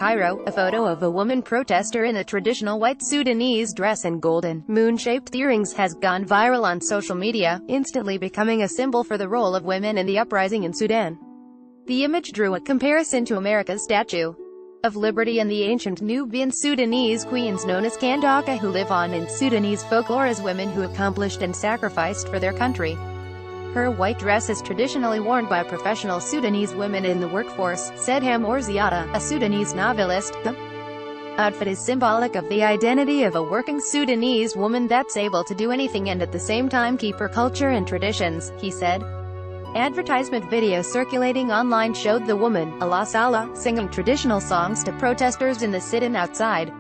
Cairo, a photo of a woman protester in a traditional white Sudanese dress and golden, moon-shaped earrings has gone viral on social media, instantly becoming a symbol for the role of women in the uprising in Sudan. The image drew a comparison to America's Statue of Liberty and the ancient Nubian Sudanese queens known as Kandaka, who live on in Sudanese folklore as women who accomplished and sacrificed for their country. Her white dress is traditionally worn by professional Sudanese women in the workforce, said Hamor Ziada, a Sudanese novelist. The outfit is symbolic of the identity of a working Sudanese woman that's able to do anything and at the same time keep her culture and traditions, he said. Advertisement video circulating online showed the woman, Allah Salah, singing traditional songs to protesters in the sit-in outside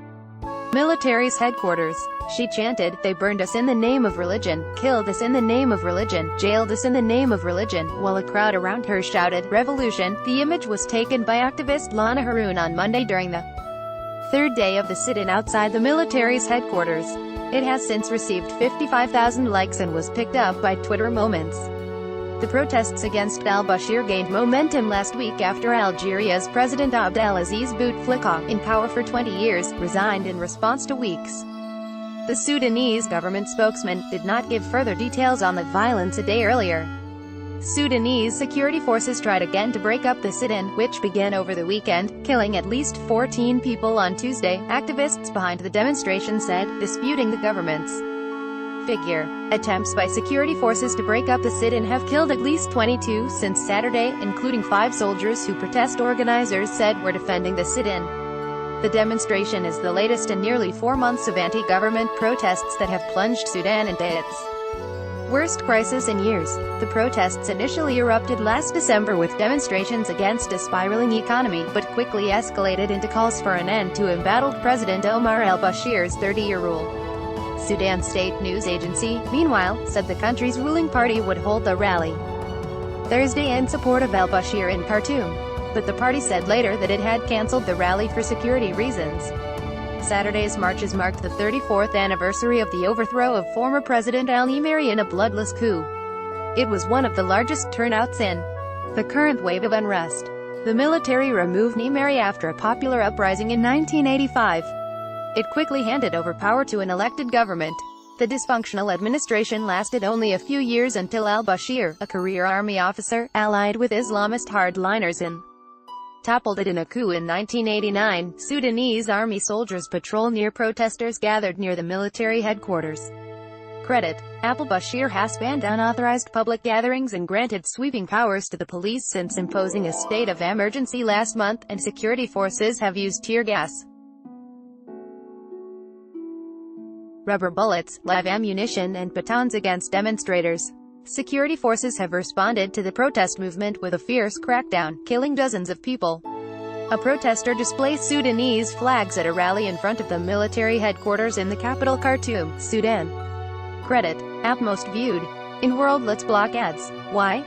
military's headquarters. She chanted, "They burned us in the name of religion, killed us in the name of religion, jailed us in the name of religion," while a crowd around her shouted, "Revolution." The image was taken by activist Lana Haroon on Monday during the third day of the sit-in outside the military's headquarters. It has since received 55,000 likes and was picked up by Twitter Moments. The protests against al-Bashir gained momentum last week after Algeria's President Abdelaziz Bouteflika, in power for 20 years, resigned in response to weeks. The Sudanese government spokesman did not give further details on the violence a day earlier. Sudanese security forces tried again to break up the sit-in, which began over the weekend, killing at least 14 people on Tuesday, activists behind the demonstration said, disputing the government's figure. Attempts by security forces to break up the sit-in have killed at least 22 since Saturday, including 5 soldiers who protest organizers said were defending the sit-in. The demonstration is the latest in nearly 4 months of anti-government protests that have plunged Sudan into its worst crisis in years. The protests initially erupted last December with demonstrations against a spiraling economy, but quickly escalated into calls for an end to embattled President Omar al-Bashir's 30-year rule. Sudan state news agency, meanwhile, said the country's ruling party would hold a rally Thursday in support of al-Bashir in Khartoum, but the party said later that it had cancelled the rally for security reasons. Saturday's marches marked the 34th anniversary of the overthrow of former President al-Nimeri in a bloodless coup. It was one of the largest turnouts in the current wave of unrest. The military removed Nimeri after a popular uprising in 1985. It quickly handed over power to an elected government. The dysfunctional administration lasted only a few years until al-Bashir, a career army officer, allied with Islamist hardliners toppled it in a coup in 1989. Sudanese army soldiers patrol near protesters gathered near the military headquarters. Credit: al-Bashir has banned unauthorized public gatherings and granted sweeping powers to the police since imposing a state of emergency last month, and security forces have used tear gas, rubber bullets, live ammunition and batons against demonstrators. Security forces have responded to the protest movement with a fierce crackdown, killing dozens of people. A protester displays Sudanese flags at a rally in front of the military headquarters in the capital Khartoum, Sudan. Credit: app most viewed in world. Let's block ads. Why?